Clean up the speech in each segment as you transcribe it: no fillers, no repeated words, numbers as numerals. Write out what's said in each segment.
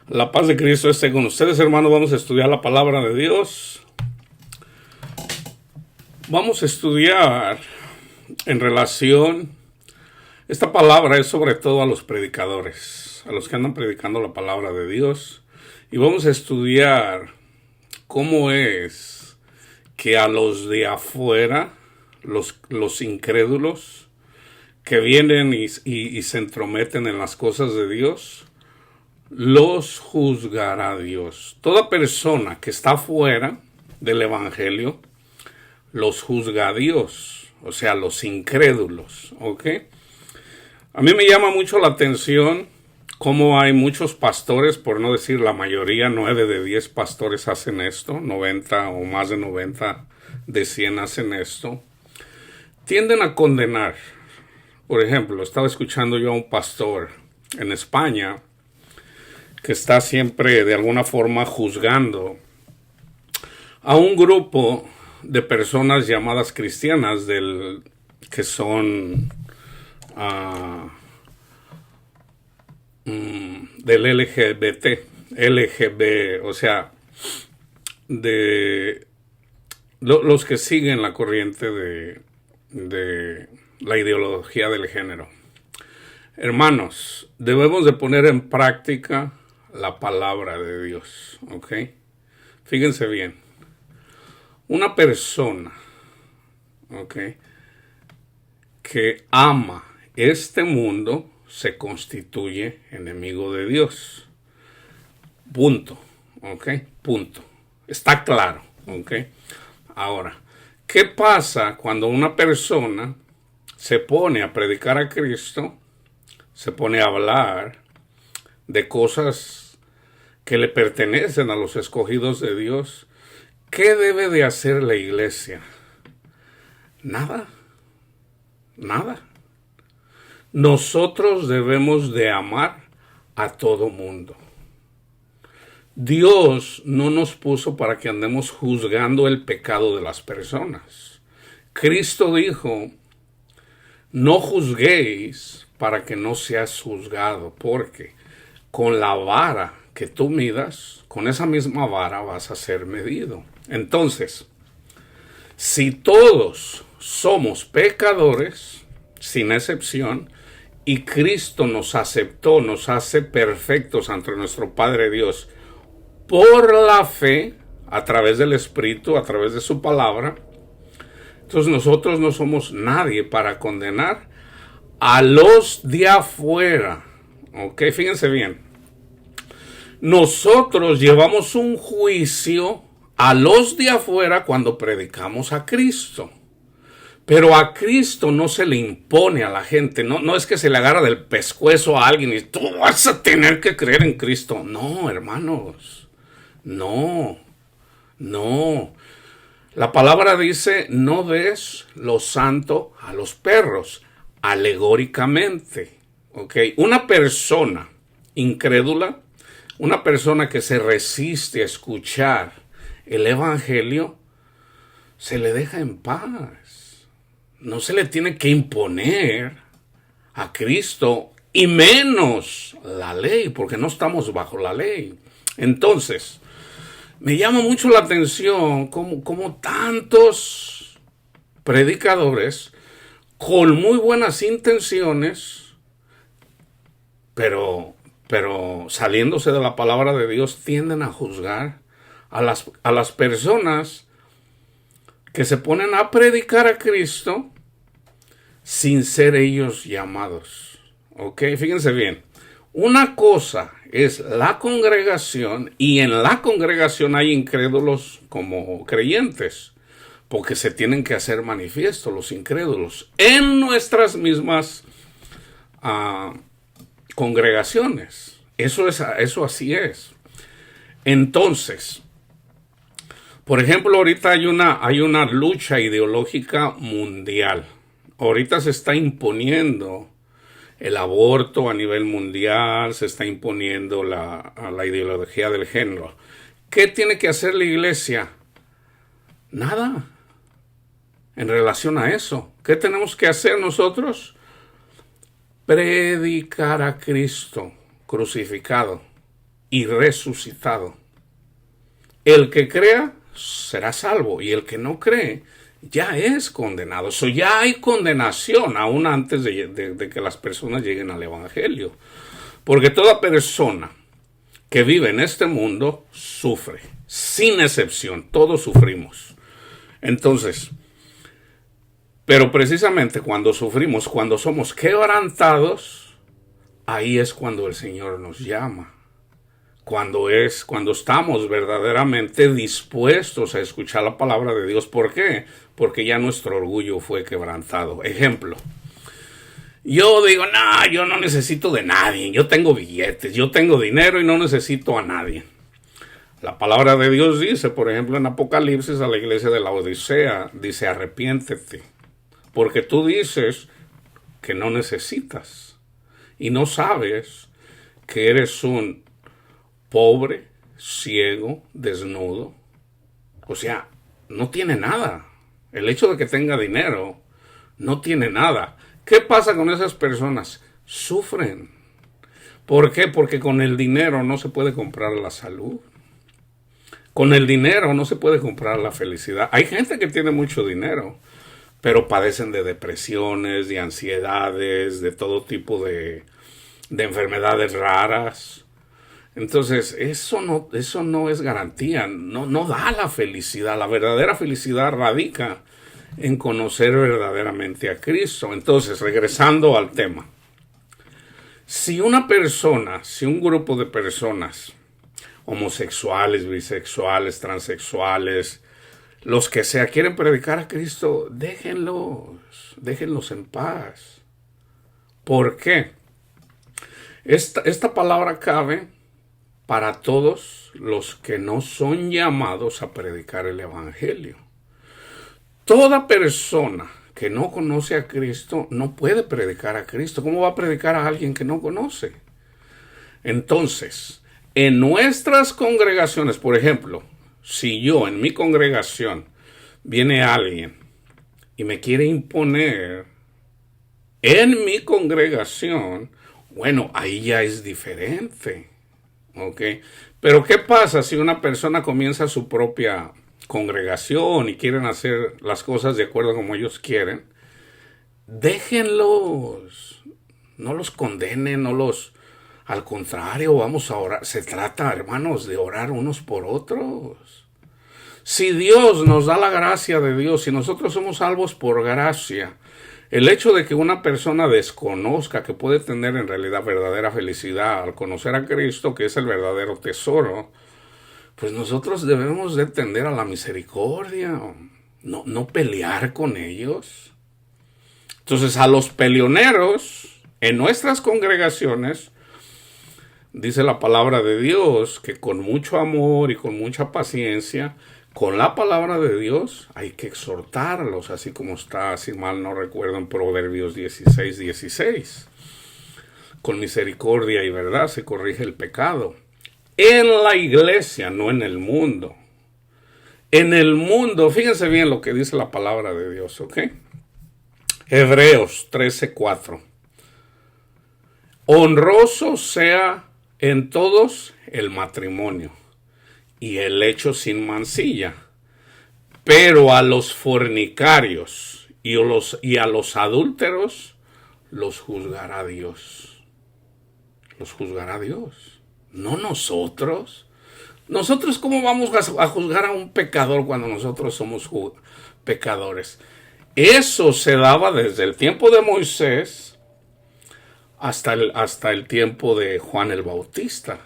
La paz de Cristo esté con ustedes, hermanos. Vamos a estudiar la palabra de Dios. Vamos a estudiar en relación. Esta palabra es sobre todo a los predicadores, a los que andan predicando la palabra de Dios. Y vamos a estudiar cómo es que a los de afuera, los incrédulos, que vienen y se entrometen en las cosas de Dios, los juzgará Dios. Toda persona que está fuera del evangelio los juzga Dios, o sea, los incrédulos, ¿ok? A mí me llama mucho la atención cómo hay muchos pastores, por no decir la mayoría, 9 de 10 pastores hacen esto, 90 o más de 90 de 100 hacen esto, tienden a condenar. Por ejemplo, estaba escuchando yo a un pastor en España que está siempre de alguna forma juzgando a un grupo de personas llamadas cristianas que son del LGB, o sea, de los que siguen la corriente de la ideología del género. Hermanos, debemos de poner en práctica la palabra de Dios, ¿ok? Fíjense bien. Una persona, ¿ok?, que ama este mundo se constituye enemigo de Dios. Punto, ¿ok? Punto. Está claro, ¿ok? Ahora, ¿qué pasa cuando una persona se pone a predicar a Cristo, se pone a hablar de cosas que le pertenecen a los escogidos de Dios? ¿Qué debe de hacer la iglesia? Nada. Nada. Nosotros debemos de amar a todo mundo. Dios no nos puso para que andemos juzgando el pecado de las personas. Cristo dijo: no juzguéis para que no seas juzgado, porque con la vara que tú midas, con esa misma vara vas a ser medido. Entonces, si todos somos pecadores, sin excepción, y Cristo nos aceptó, nos hace perfectos ante nuestro Padre Dios por la fe, a través del Espíritu, a través de su palabra, entonces nosotros no somos nadie para condenar a los de afuera. Ok, fíjense bien. Nosotros llevamos un juicio a los de afuera cuando predicamos a Cristo. Pero a Cristo no se le impone a la gente. No es que se le agarra del pescuezo a alguien y tú vas a tener que creer en Cristo. No, hermanos. No. La palabra dice: no des lo santo a los perros. Alegóricamente. ¿Ok? Una persona incrédula, una persona que se resiste a escuchar el evangelio, se le deja en paz. No se le tiene que imponer a Cristo, y menos la ley, porque no estamos bajo la ley. Entonces, me llama mucho la atención cómo tantos predicadores con muy buenas intenciones, pero saliéndose de la palabra de Dios, tienden a juzgar a las personas que se ponen a predicar a Cristo sin ser ellos llamados. ¿Ok? Fíjense bien. Una cosa es la congregación, y en la congregación hay incrédulos como creyentes, porque se tienen que hacer manifiesto los incrédulos en nuestras mismas congregaciones. Eso así es. Entonces, por ejemplo, ahorita hay una lucha ideológica mundial. Ahorita se está imponiendo el aborto a nivel mundial, se está imponiendo la ideología del género. ¿Qué tiene que hacer la iglesia? Nada. En relación a eso, ¿qué tenemos que hacer nosotros? Predicar a Cristo crucificado y resucitado. El que crea será salvo, y el que no cree ya es condenado. Eso ya hay condenación aún antes de que las personas lleguen al Evangelio. Porque toda persona que vive en este mundo sufre, sin excepción, todos sufrimos. Entonces, pero precisamente cuando sufrimos, cuando somos quebrantados, ahí es cuando el Señor nos llama. Cuando estamos verdaderamente dispuestos a escuchar la palabra de Dios. ¿Por qué? Porque ya nuestro orgullo fue quebrantado. Ejemplo. Yo digo, no, yo no necesito de nadie. Yo tengo billetes, yo tengo dinero y no necesito a nadie. La palabra de Dios dice, por ejemplo, en Apocalipsis a la iglesia de la Odisea, dice, arrepiéntete. Porque tú dices que no necesitas. Y no sabes que eres un pobre, ciego, desnudo. O sea, no tiene nada. El hecho de que tenga dinero no tiene nada. ¿Qué pasa con esas personas? Sufren. ¿Por qué? Porque con el dinero no se puede comprar la salud. Con el dinero no se puede comprar la felicidad. Hay gente que tiene mucho dinero, pero padecen de depresiones, de ansiedades, de todo tipo de enfermedades raras. Entonces, eso no es garantía, no da la felicidad. La verdadera felicidad radica en conocer verdaderamente a Cristo. Entonces, regresando al tema. Si un grupo de personas, homosexuales, bisexuales, transexuales, los que sea, quieren predicar a Cristo, déjenlos en paz. ¿Por qué? Esta palabra cabe para todos los que no son llamados a predicar el Evangelio. Toda persona que no conoce a Cristo no puede predicar a Cristo. ¿Cómo va a predicar a alguien que no conoce? Entonces, en nuestras congregaciones, por ejemplo, si yo en mi congregación viene alguien y me quiere imponer en mi congregación, bueno, ahí ya es diferente. ¿Ok? Pero ¿qué pasa si una persona comienza su propia congregación y quieren hacer las cosas de acuerdo como ellos quieren? Déjenlos. No los condenen, al contrario, vamos a orar. Se trata, hermanos, de orar unos por otros. Si Dios nos da la gracia de Dios, si nosotros somos salvos por gracia, el hecho de que una persona desconozca que puede tener en realidad verdadera felicidad al conocer a Cristo, que es el verdadero tesoro, pues nosotros debemos de tender a la misericordia, no pelear con ellos. Entonces, a los peleoneros en nuestras congregaciones, dice la palabra de Dios que con mucho amor y con mucha paciencia, con la palabra de Dios hay que exhortarlos, así como está, si mal no recuerdo, en Proverbios 16:16. Con misericordia y verdad se corrige el pecado. En la iglesia, no en el mundo. En el mundo, fíjense bien lo que dice la palabra de Dios, ¿ok? Hebreos 13:4. Honroso sea en todos el matrimonio y el lecho sin mancilla, pero a los fornicarios y a los adúlteros los juzgará Dios. Los juzgará Dios, no nosotros. Nosotros, ¿cómo vamos a juzgar a un pecador cuando nosotros somos pecadores? Eso se daba desde el tiempo de Moisés hasta el tiempo de Juan el Bautista.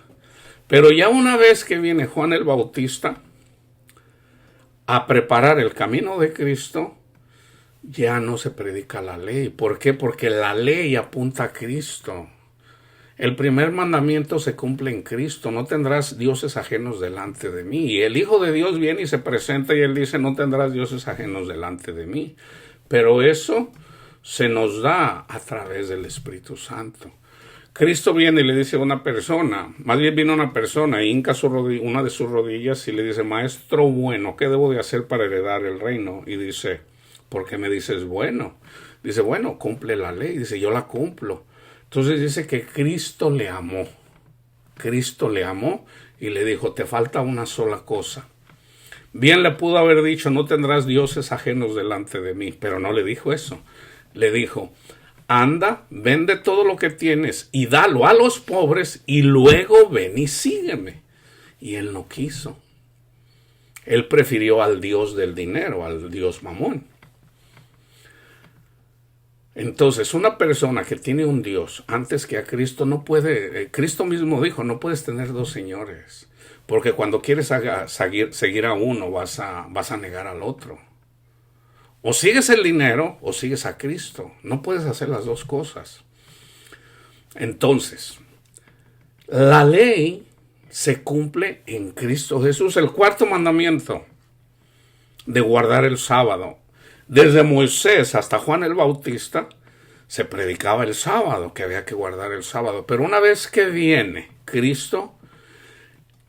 Pero ya una vez que viene Juan el Bautista a preparar el camino de Cristo, ya no se predica la ley. ¿Por qué? Porque la ley apunta a Cristo. El primer mandamiento se cumple en Cristo. No tendrás dioses ajenos delante de mí. Y el Hijo de Dios viene y se presenta y él dice, no tendrás dioses ajenos delante de mí. Pero eso se nos da a través del Espíritu Santo. Cristo viene y le dice a una persona, más bien viene una persona y hinca una de sus rodillas y le dice, maestro bueno, ¿qué debo de hacer para heredar el reino? Y dice, ¿por qué me dices bueno? Dice, bueno, cumple la ley. Dice, yo la cumplo. Entonces dice que Cristo le amó. Cristo le amó y le dijo, te falta una sola cosa. Bien le pudo haber dicho, no tendrás dioses ajenos delante de mí, pero no le dijo eso. Le dijo, anda, vende todo lo que tienes y dalo a los pobres y luego ven y sígueme. Y él no quiso. Él prefirió al Dios del dinero, al Dios Mamón. Entonces, una persona que tiene un Dios antes que a Cristo no puede, Cristo mismo dijo, no puedes tener dos señores, porque cuando quieres seguir a uno vas a negar al otro. O sigues el dinero o sigues a Cristo. No puedes hacer las dos cosas. Entonces, la ley se cumple en Cristo Jesús. El cuarto mandamiento de guardar el sábado. Desde Moisés hasta Juan el Bautista se predicaba el sábado, que había que guardar el sábado. Pero una vez que viene Cristo,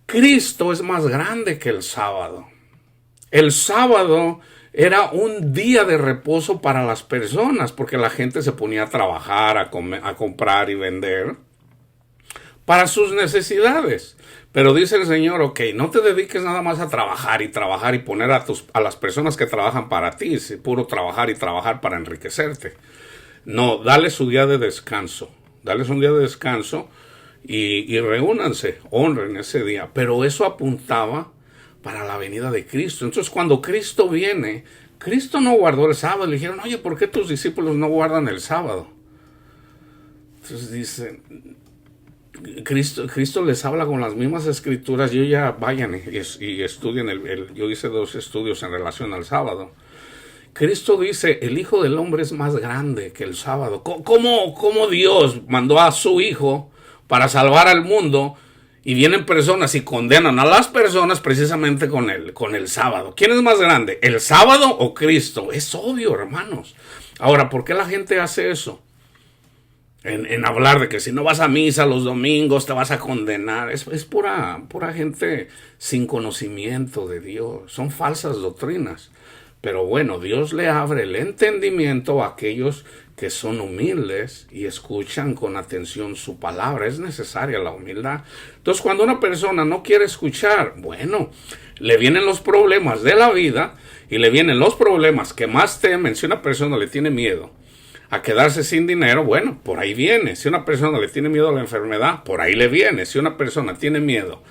Cristo es más grande que el sábado. El sábado era un día de reposo para las personas, porque la gente se ponía a trabajar, a comprar y vender para sus necesidades. Pero dice el Señor, ok, no te dediques nada más a trabajar y poner a las personas que trabajan para ti, puro trabajar y trabajar para enriquecerte. No, dale su día de descanso. Dales un día de descanso y reúnanse, honren ese día. Pero eso apuntaba para la venida de Cristo. Entonces, cuando Cristo viene, Cristo no guardó el sábado. Le dijeron, oye, ¿por qué tus discípulos no guardan el sábado? Entonces dice, Cristo les habla con las mismas escrituras. Yo ya vayan y estudien. Yo hice 2 estudios en relación al sábado. Cristo dice, el Hijo del Hombre es más grande que el sábado. ¿Cómo Dios mandó a su Hijo para salvar al mundo? Y vienen personas y condenan a las personas precisamente con el sábado. ¿Quién es más grande? ¿El sábado o Cristo? Es obvio, hermanos. Ahora, ¿por qué la gente hace eso? En hablar de que si no vas a misa los domingos te vas a condenar. Es pura gente sin conocimiento de Dios. Son falsas doctrinas. Pero bueno, Dios le abre el entendimiento a aquellos que son humildes y escuchan con atención su palabra. Es necesaria la humildad. Entonces, cuando una persona no quiere escuchar, bueno, le vienen los problemas de la vida y le vienen los problemas que más temen. Si una persona le tiene miedo a quedarse sin dinero, bueno, por ahí viene. Si una persona le tiene miedo a la enfermedad, por ahí le viene. Si una persona tiene miedo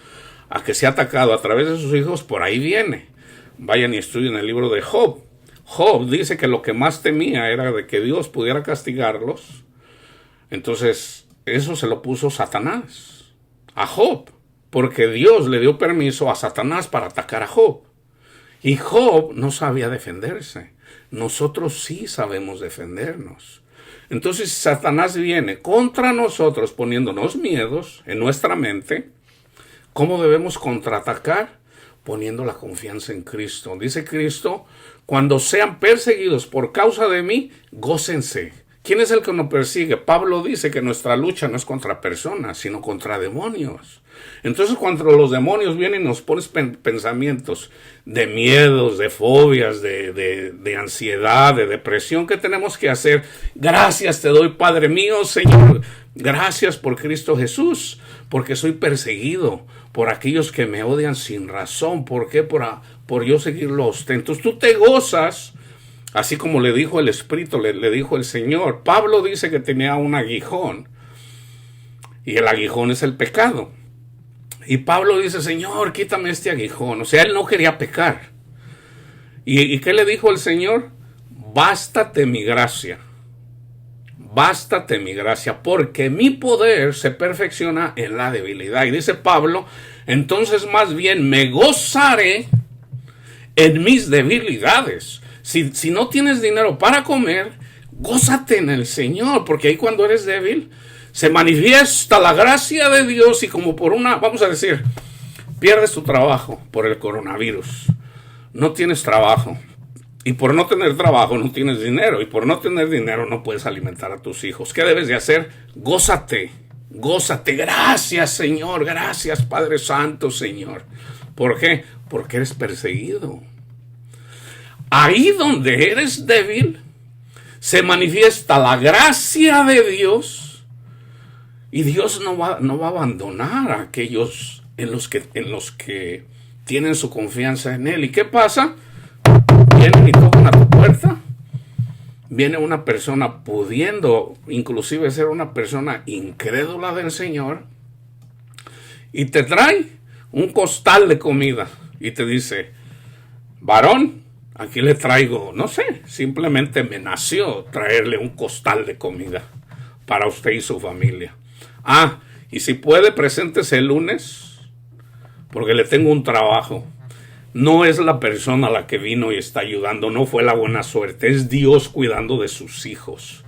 a que sea atacado a través de sus hijos, por ahí viene. Vayan y estudien el libro de Job. Job dice que lo que más temía era de que Dios pudiera castigarlos. Entonces, eso se lo puso Satanás a Job, porque Dios le dio permiso a Satanás para atacar a Job. Y Job no sabía defenderse. Nosotros sí sabemos defendernos. Entonces, si Satanás viene contra nosotros poniéndonos miedos en nuestra mente, ¿cómo debemos contraatacar? Poniendo la confianza en Cristo. Dice Cristo, cuando sean perseguidos por causa de mí, gócense. ¿Quién es el que nos persigue? Pablo dice que nuestra lucha no es contra personas, sino contra demonios. Entonces, cuando los demonios vienen y nos ponen pensamientos de miedos, de fobias, de ansiedad, de depresión, ¿qué tenemos que hacer? Gracias te doy, Padre mío, Señor. Gracias por Cristo Jesús, porque soy perseguido por aquellos que me odian sin razón. ¿Por qué? Por yo seguirlos. Entonces tú te gozas, así como le dijo el Espíritu, le dijo el Señor. Pablo dice que tenía un aguijón, y el aguijón es el pecado. Y Pablo dice, Señor, quítame este aguijón. O sea, él no quería pecar. ¿Y qué le dijo el Señor? Bástate mi gracia. Bástate mi gracia, porque mi poder se perfecciona en la debilidad. Y dice Pablo, entonces más bien me gozaré en mis debilidades. Si no tienes dinero para comer, gózate en el Señor, porque ahí cuando eres débil, se manifiesta la gracia de Dios y como por vamos a decir, pierdes tu trabajo por el coronavirus. No tienes trabajo. Y por no tener trabajo no tienes dinero. Y por no tener dinero no puedes alimentar a tus hijos. ¿Qué debes de hacer? Gózate. Gózate. Gracias, Señor. Gracias, Padre Santo, Señor. ¿Por qué? Porque eres perseguido. Ahí donde eres débil, se manifiesta la gracia de Dios Y Dios no va a abandonar a aquellos en los que tienen su confianza en Él. ¿Y qué pasa? Vienen y tocan a tu puerta. Viene una persona pudiendo inclusive ser una persona incrédula del Señor y te trae un costal de comida y te dice: varón, aquí le traigo, no sé, simplemente me nació traerle un costal de comida para usted y su familia. Ah, y si puede, preséntese el lunes, porque le tengo un trabajo. No es la persona la que vino y está ayudando, no fue la buena suerte, es Dios cuidando de sus hijos.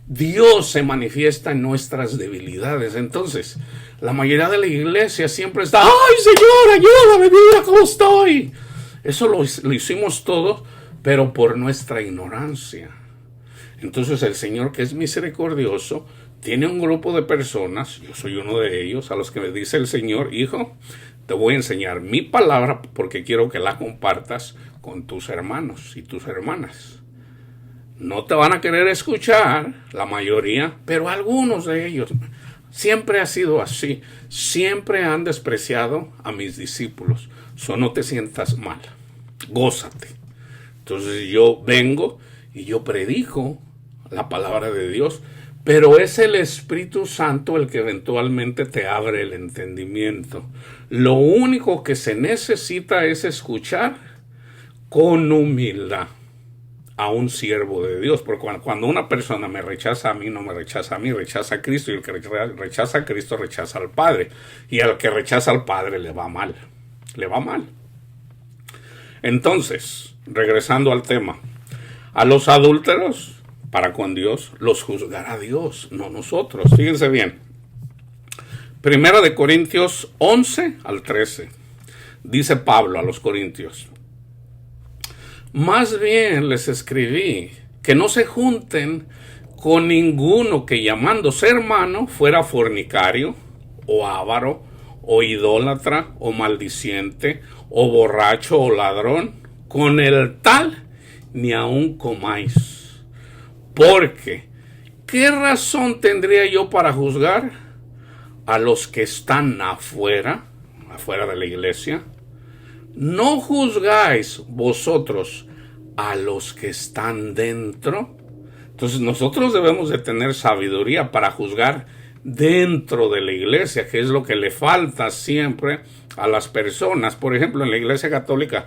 Dios se manifiesta en nuestras debilidades. Entonces, la mayoría de la iglesia siempre está: ¡ay, Señor, ayúdame, mira cómo estoy! Eso lo hicimos todos, pero por nuestra ignorancia. Entonces el Señor, que es misericordioso, tiene un grupo de personas, yo soy uno de ellos, a los que me dice el Señor: hijo, te voy a enseñar mi palabra porque quiero que la compartas con tus hermanos y tus hermanas. No te van a querer escuchar, la mayoría, pero algunos de ellos. Siempre ha sido así. Siempre han despreciado a mis discípulos. No te sientas mal. Gózate. Entonces yo vengo y yo predico la palabra de Dios, pero es el Espíritu Santo el que eventualmente te abre el entendimiento. Lo único que se necesita es escuchar con humildad a un siervo de Dios, porque cuando una persona me rechaza a mí, no me rechaza a mí, rechaza a Cristo, y el que rechaza a Cristo rechaza al Padre, y al que rechaza al Padre le va mal. Entonces, regresando al tema, a los adúlteros, para con Dios, los juzgará Dios, no nosotros. Fíjense bien. Primera de Corintios 11 al 13. Dice Pablo a los Corintios: más bien les escribí que no se junten con ninguno que, llamándose hermano, fuera fornicario, o avaro, o idólatra, o maldiciente, o borracho, o ladrón. Con el tal ni aun comáis. Porque, ¿qué razón tendría yo para juzgar a los que están afuera de la iglesia? ¿No juzgáis vosotros a los que están dentro? Entonces nosotros debemos de tener sabiduría para juzgar dentro de la iglesia, que es lo que le falta siempre a las personas. Por ejemplo, en la iglesia católica,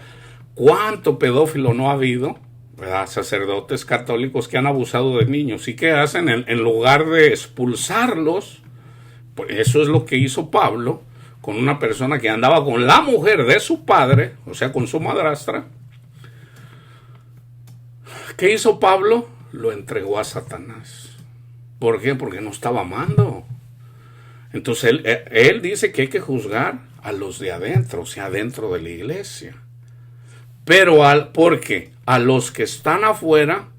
¿cuánto pedófilo no ha habido? ¿Verdad? Sacerdotes católicos que han abusado de niños. ¿Y qué hacen? En lugar de expulsarlos, pues eso es lo que hizo Pablo con una persona que andaba con la mujer de su padre, o sea, con su madrastra. ¿Qué hizo Pablo? Lo entregó a Satanás. ¿Por qué? Porque no estaba amando. Entonces él dice que hay que juzgar a los de adentro, o sea, dentro de la iglesia. Pero porque a los que están afuera,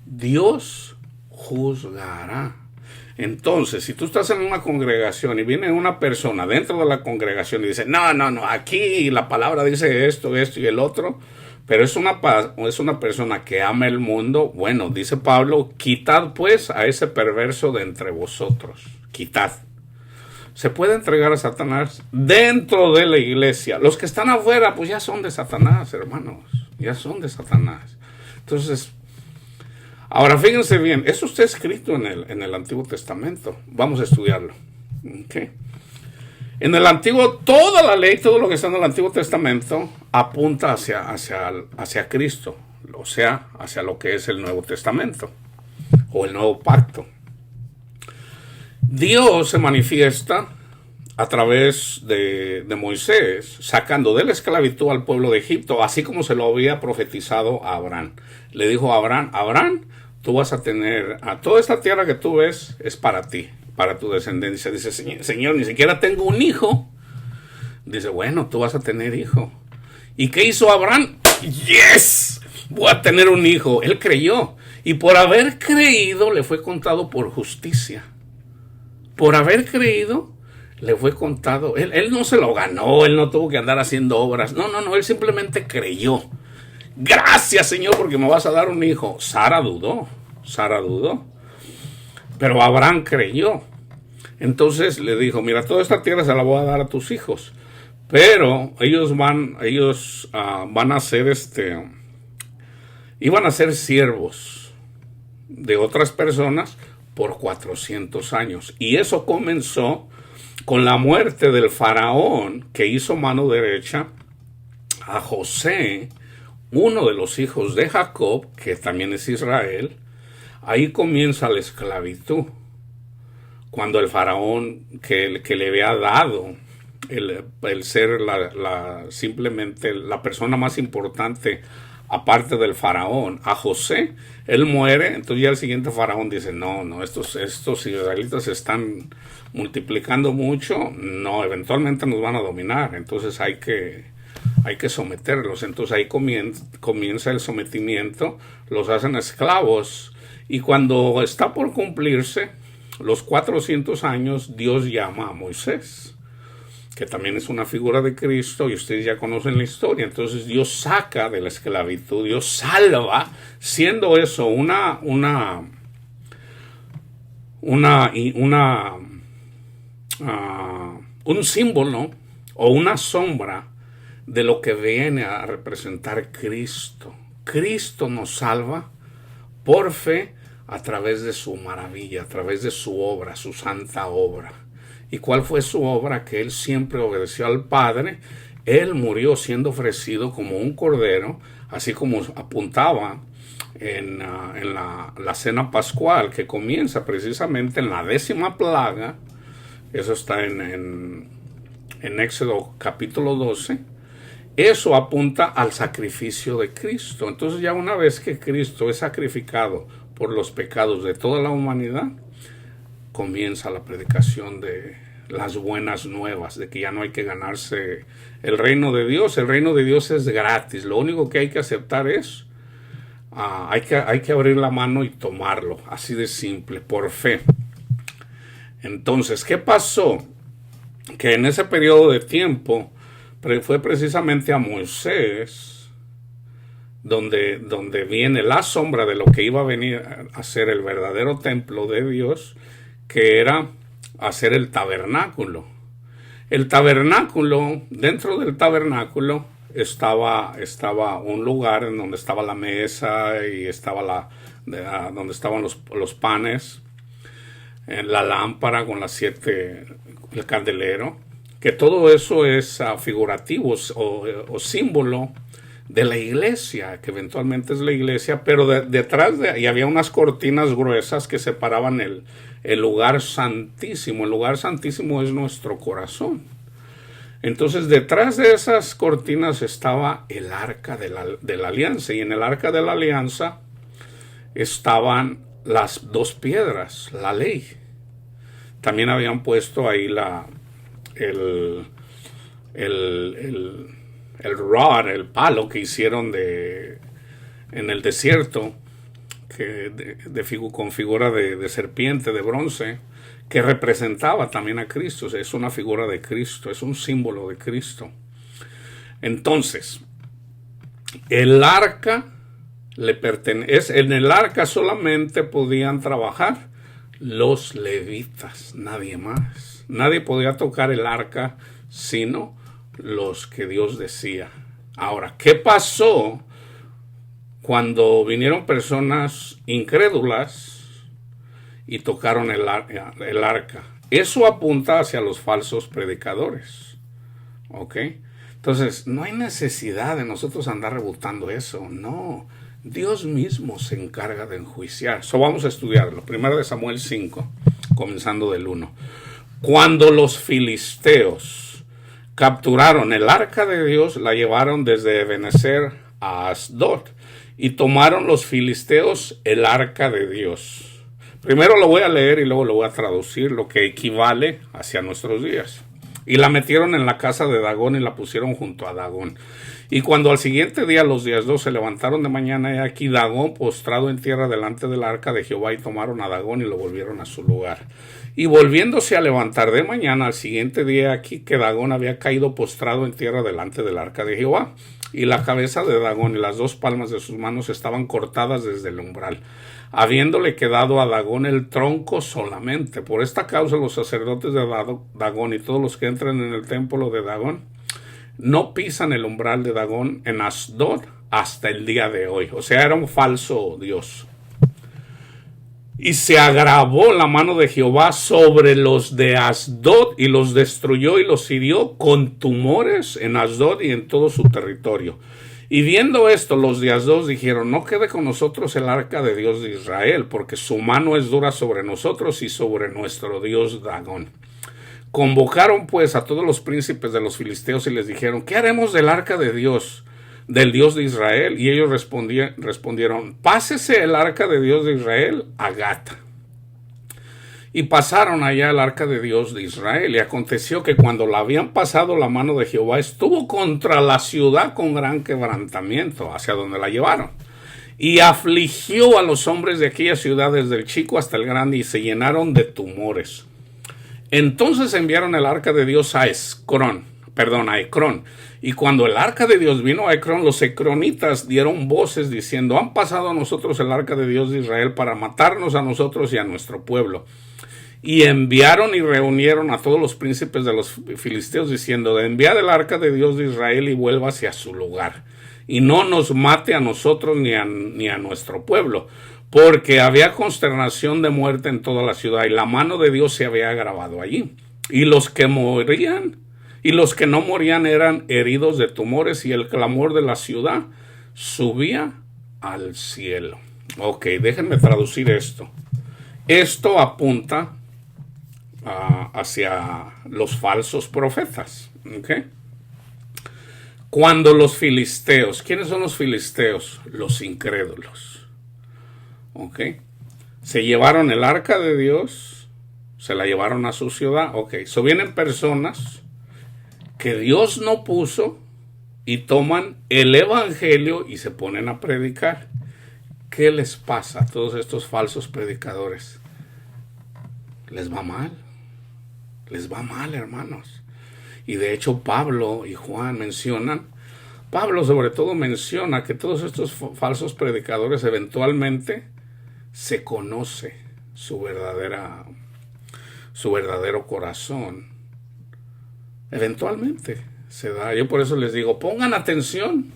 Dios juzgará. Entonces, si tú estás en una congregación y viene una persona dentro de la congregación y dice: no, aquí la palabra dice esto y el otro, pero es una persona que ama el mundo, bueno, dice Pablo: quitad pues a ese perverso de entre vosotros. Quitad. Se puede entregar a Satanás dentro de la iglesia. Los que están afuera, pues ya son de Satanás, hermanos. Ya son de Satanás. Entonces, ahora fíjense bien, eso está escrito en el Antiguo Testamento. Vamos a estudiarlo. ¿Okay? En el Antiguo, toda la ley, todo lo que está en el Antiguo Testamento apunta hacia Cristo. O sea, hacia lo que es el Nuevo Testamento o el Nuevo Pacto. Dios se manifiesta a través de Moisés, sacando de la esclavitud al pueblo de Egipto, así como se lo había profetizado a Abraham. Le dijo a Abraham, tú vas a tener, a toda esta tierra que tú ves, es para ti, para tu descendencia. Dice: Señor, ni siquiera tengo un hijo. Dice: bueno, tú vas a tener hijo. ¿Y qué hizo Abraham? ¡Yes! Voy a tener un hijo. Él creyó. Y por haber creído, le fue contado por justicia. Por haber creído, le fue contado. Él no se lo ganó, él no tuvo que andar haciendo obras. No, él simplemente creyó. Gracias, Señor, porque me vas a dar un hijo. Sara dudó. Pero Abraham creyó. Entonces le dijo, mira, toda esta tierra se la voy a dar a tus hijos, pero ellos van a ser iban a ser siervos de otras personas por 400 años. Y eso comenzó con la muerte del faraón, que hizo mano derecha a José, uno de los hijos de Jacob, que también es Israel. Ahí comienza la esclavitud. Cuando el faraón que le había dado el ser simplemente la persona más importante aparte del faraón, a José, él muere. Entonces ya el siguiente faraón dice, no, estos israelitas se están multiplicando mucho, no, eventualmente nos van a dominar, entonces hay que someterlos. Entonces ahí comienza el sometimiento, los hacen esclavos, y cuando está por cumplirse los 400 años, Dios llama a Moisés, que también es una figura de Cristo, y ustedes ya conocen la historia. Entonces Dios saca de la esclavitud, Dios salva, siendo eso un símbolo o una sombra de lo que viene a representar Cristo. Cristo nos salva por fe a través de su maravilla, a través de su obra, su santa obra. ¿Y cuál fue su obra? Que Él siempre obedeció al Padre. Él murió siendo ofrecido como un cordero, así como apuntaba en la cena pascual, que comienza precisamente en la 10ª plaga. Eso está en Éxodo capítulo 12. Eso apunta al sacrificio de Cristo. Entonces ya una vez que Cristo es sacrificado por los pecados de toda la humanidad, comienza la predicación de las buenas nuevas, de que ya no hay que ganarse el reino de Dios. El reino de Dios es gratis. Lo único que hay que aceptar es, hay que abrir la mano y tomarlo. Así de simple, por fe. Entonces, ¿qué pasó? Que en ese periodo de tiempo fue precisamente a Moisés donde viene la sombra de lo que iba a venir a ser el verdadero templo de Dios, que era hacer el tabernáculo. El tabernáculo, dentro del tabernáculo estaba un lugar en donde estaba la mesa y estaba donde estaban los panes, la lámpara con el candelero, que todo eso es figurativo o símbolo de la iglesia, que eventualmente es la iglesia, pero detrás y había unas cortinas gruesas que separaban el lugar santísimo. El lugar santísimo es nuestro corazón. Entonces, detrás de esas cortinas estaba el arca de la alianza, y en el arca de la alianza estaban las 2 piedras, la ley. También habían puesto ahí el rod, el palo que hicieron en el desierto, con figura de serpiente de bronce, que representaba también a Cristo. O sea, es una figura de Cristo, es un símbolo de Cristo. Entonces, el arca en el arca solamente podían trabajar los levitas, nadie más. Nadie podía tocar el arca sino los que Dios decía. Ahora, ¿qué pasó cuando vinieron personas incrédulas y tocaron el arca? Eso apunta hacia los falsos predicadores. ¿Ok? Entonces, no hay necesidad de nosotros andar rebutando eso. No, Dios mismo se encarga de enjuiciar. Vamos a estudiarlo. 1 Samuel 5, comenzando del 1. Cuando los filisteos capturaron el arca de Dios, la llevaron desde Ebenezer a Asdod, y tomaron los filisteos el arca de Dios. Primero lo voy a leer y luego lo voy a traducir, lo que equivale hacia nuestros días. Y la metieron en la casa de Dagón y la pusieron junto a Dagón. Y cuando al siguiente día los días 2 se levantaron de mañana, y aquí Dagón postrado en tierra delante del arca de Jehová, y tomaron a Dagón y lo volvieron a su lugar. Y volviéndose a levantar de mañana al siguiente día, aquí que Dagón había caído postrado en tierra delante del arca de Jehová. y la cabeza de Dagón y las 2 palmas de sus manos estaban cortadas desde el umbral, habiéndole quedado a Dagón el tronco solamente. Por esta causa los sacerdotes de Dagón y todos los que entran en el templo de Dagón no pisan el umbral de Dagón en Asdod hasta el día de hoy. O sea, era un falso dios. Y se agravó la mano de Jehová sobre los de Asdod y los destruyó y los hirió con tumores en Asdod y en todo su territorio. Y viendo esto, los de Asdod dijeron: no quede con nosotros el arca de Dios de Israel, porque su mano es dura sobre nosotros y sobre nuestro Dios Dagón. Convocaron pues a todos los príncipes de los filisteos y les dijeron: ¿qué haremos del arca de Dios, del Dios de Israel? Y ellos respondieron: pásese el arca de Dios de Israel a Gat. Y pasaron allá el arca de Dios de Israel. Y aconteció que cuando la habían pasado, la mano de Jehová estuvo contra la ciudad con gran quebrantamiento, hacia donde la llevaron. Y afligió a los hombres de aquella ciudad, desde el chico hasta el grande, y se llenaron de tumores. Entonces enviaron el arca de Dios a Ecrón. Y cuando el arca de Dios vino a Ecrón, los ecronitas dieron voces diciendo: han pasado a nosotros el arca de Dios de Israel para matarnos a nosotros y a nuestro pueblo. Y enviaron y reunieron a todos los príncipes de los filisteos diciendo: enviad el arca de Dios de Israel y vuelva hacia su lugar, y no nos mate a nosotros ni a nuestro pueblo, porque había consternación de muerte en toda la ciudad, y la mano de Dios se había agravado allí. Y los que morían y los que no morían eran heridos de tumores, y el clamor de la ciudad subía al cielo. Ok, déjenme traducir esto. Esto apunta hacia los falsos profetas. ¿Okay? Cuando los filisteos, ¿quiénes son los filisteos? Los incrédulos. ¿Ok? Se llevaron el arca de Dios, se la llevaron a su ciudad. Ok, so vienen personas que Dios no puso y toman el evangelio y se ponen a predicar. ¿Qué les pasa a todos estos falsos predicadores? Les va mal. Les va mal, hermanos. Y de hecho Pablo y Juan Pablo sobre todo menciona que todos estos falsos predicadores eventualmente se conoce su verdadero corazón. Eventualmente se da. Yo por eso les digo, pongan atención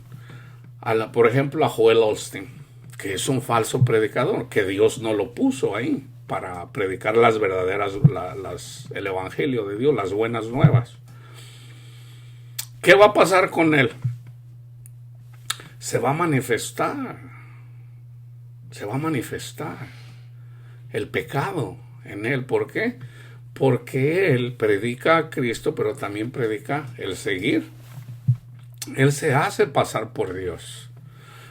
por ejemplo a Joel Osteen, que es un falso predicador, que Dios no lo puso ahí para predicar las verdaderas, el evangelio de Dios, las buenas nuevas. ¿Qué va a pasar con él? Se va a manifestar el pecado en él. ¿Por qué? Porque él predica a Cristo, pero también predica el seguir. Él se hace pasar por Dios.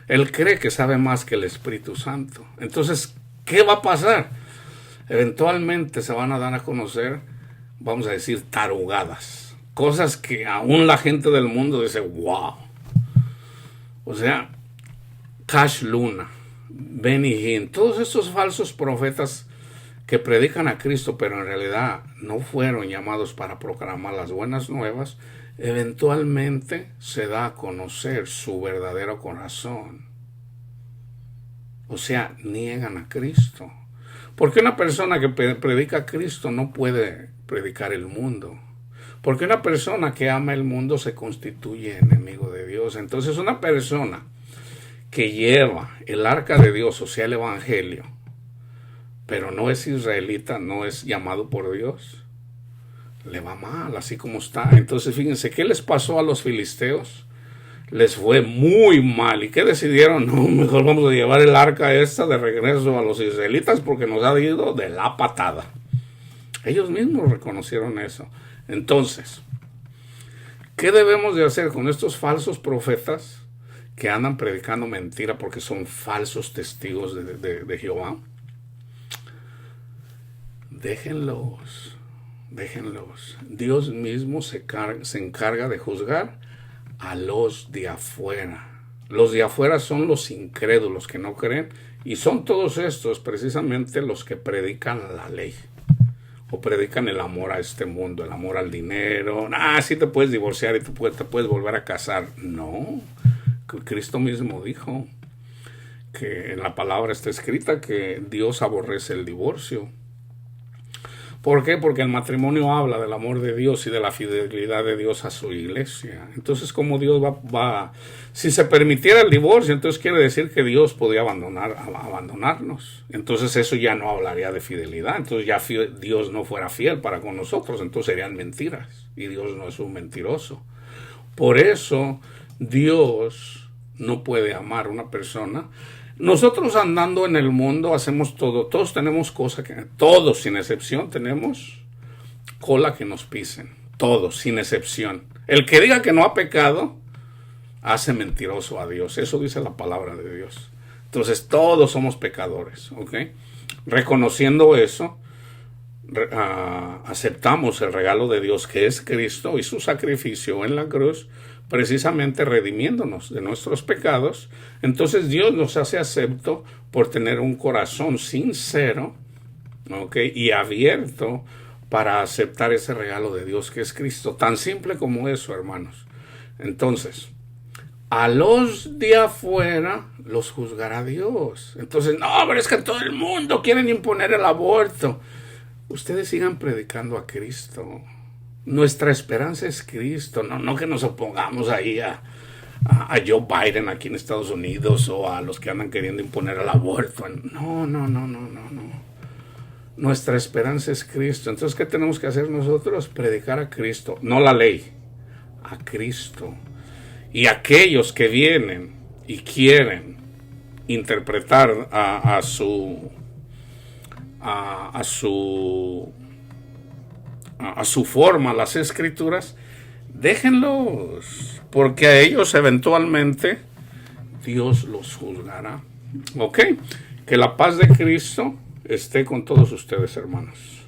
Él cree que sabe más que el Espíritu Santo. Entonces, ¿qué va a pasar? Eventualmente se van a dar a conocer, vamos a decir, tarugadas. Cosas que aún la gente del mundo dice: wow. O sea, Cash Luna, Benny Hinn, todos estos falsos profetas que predican a Cristo, pero en realidad no fueron llamados para proclamar las buenas nuevas, eventualmente se da a conocer su verdadero corazón. O sea, niegan a Cristo. Porque una persona que predica a Cristo no puede predicar el mundo. Porque una persona que ama el mundo se constituye enemigo de Dios. Entonces una persona que lleva el arca de Dios, o sea el evangelio, pero no es israelita, no es llamado por Dios, le va mal, así como está. Entonces fíjense, ¿qué les pasó a los filisteos? Les fue muy mal. ¿Y qué decidieron? No, mejor vamos a llevar el arca esta de regreso a los israelitas porque nos ha ido de la patada. Ellos mismos reconocieron eso. Entonces, ¿qué debemos de hacer con estos falsos profetas que andan predicando mentira porque son falsos testigos de Jehová? Déjenlos. Dios mismo se encarga de juzgar a los de afuera. Los de afuera son los incrédulos que no creen, y son todos estos precisamente los que predican la ley o predican el amor a este mundo, el amor al dinero. Sí te puedes divorciar y te puedes volver a casar. No, Cristo mismo dijo que en la palabra está escrita que Dios aborrece el divorcio. ¿Por qué? Porque el matrimonio habla del amor de Dios y de la fidelidad de Dios a su iglesia. Entonces, ¿cómo Dios va? Si se permitiera el divorcio, entonces quiere decir que Dios podía abandonarnos. Entonces eso ya no hablaría de fidelidad. Entonces ya Dios no fuera fiel para con nosotros. Entonces serían mentiras. Y Dios no es un mentiroso. Por eso Dios no puede amar a una persona. Nosotros andando en el mundo hacemos todo, todos tenemos cosas que, todos sin excepción tenemos cola que nos pisen, todos sin excepción. El que diga que no ha pecado, hace mentiroso a Dios, eso dice la palabra de Dios. Entonces todos somos pecadores, ¿ok? Reconociendo eso, aceptamos el regalo de Dios que es Cristo y su sacrificio en la cruz, precisamente redimiéndonos de nuestros pecados. Entonces Dios nos hace acepto por tener un corazón sincero, ¿okay? Y abierto para aceptar ese regalo de Dios que es Cristo. Tan simple como eso, hermanos. Entonces, a los de afuera los juzgará Dios. Entonces, no, pero es que todo el mundo quieren imponer el aborto. Ustedes sigan predicando a Cristo. Nuestra esperanza es Cristo, no que nos opongamos ahí a Joe Biden aquí en Estados Unidos o a los que andan queriendo imponer el aborto. No. Nuestra esperanza es Cristo. Entonces, ¿qué tenemos que hacer nosotros? Predicar a Cristo, no la ley, a Cristo. Y aquellos que vienen y quieren interpretar a su forma las escrituras, déjenlos, porque a ellos eventualmente Dios los juzgará. Ok, que la paz de Cristo esté con todos ustedes, hermanos.